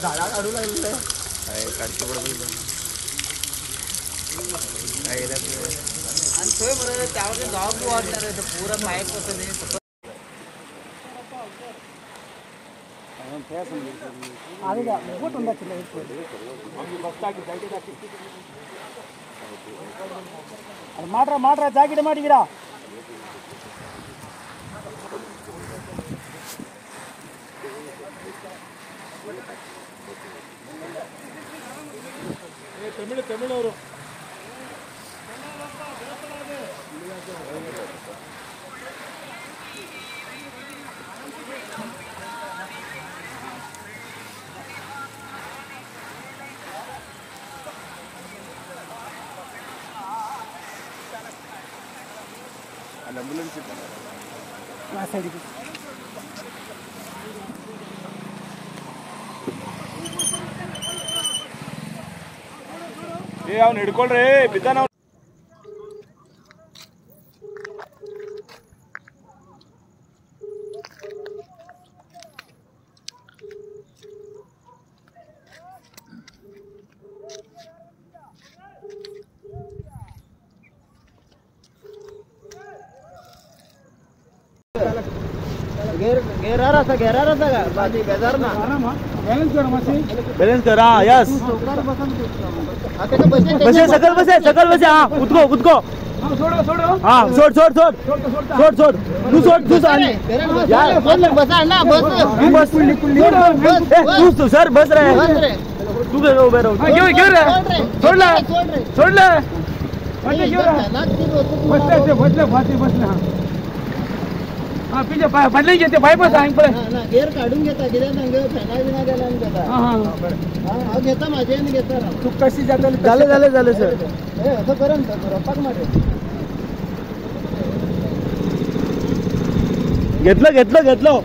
झाडा काढू लागले काढतो पडतो आणि थोय बरं त्यावर गाव वाटणार पुरा पाईप होतं ಮಾಡ್ರ ಮಾಡ್ರ ಜಾಕೆಟ್ ಮಾಡಿದ್ದೀರಾ ತಮಿಳವರು ಆಂಬುಲೆನ್ಸ್ ಅವ್ನು ಹಿಡ್ಕೊಳ್ರಿ ಬಿದ್ದಾನ घेरा रहा का बाजी बेजार ना बैलेंस कर हाँ यस बसे सकल बसे हाँ कुदको हाँ छोड़ तू यार बसा ना बस तू सर बस रहे तू उभे रहो क्यों छोड़ ले हाँ पीछे बदले घेते बायपास गेअर काढून घेता किती फॅना बिना गेला हा घेता माझ्या घेता तू कशी झाले सर असं करा पाक मारे घेतलं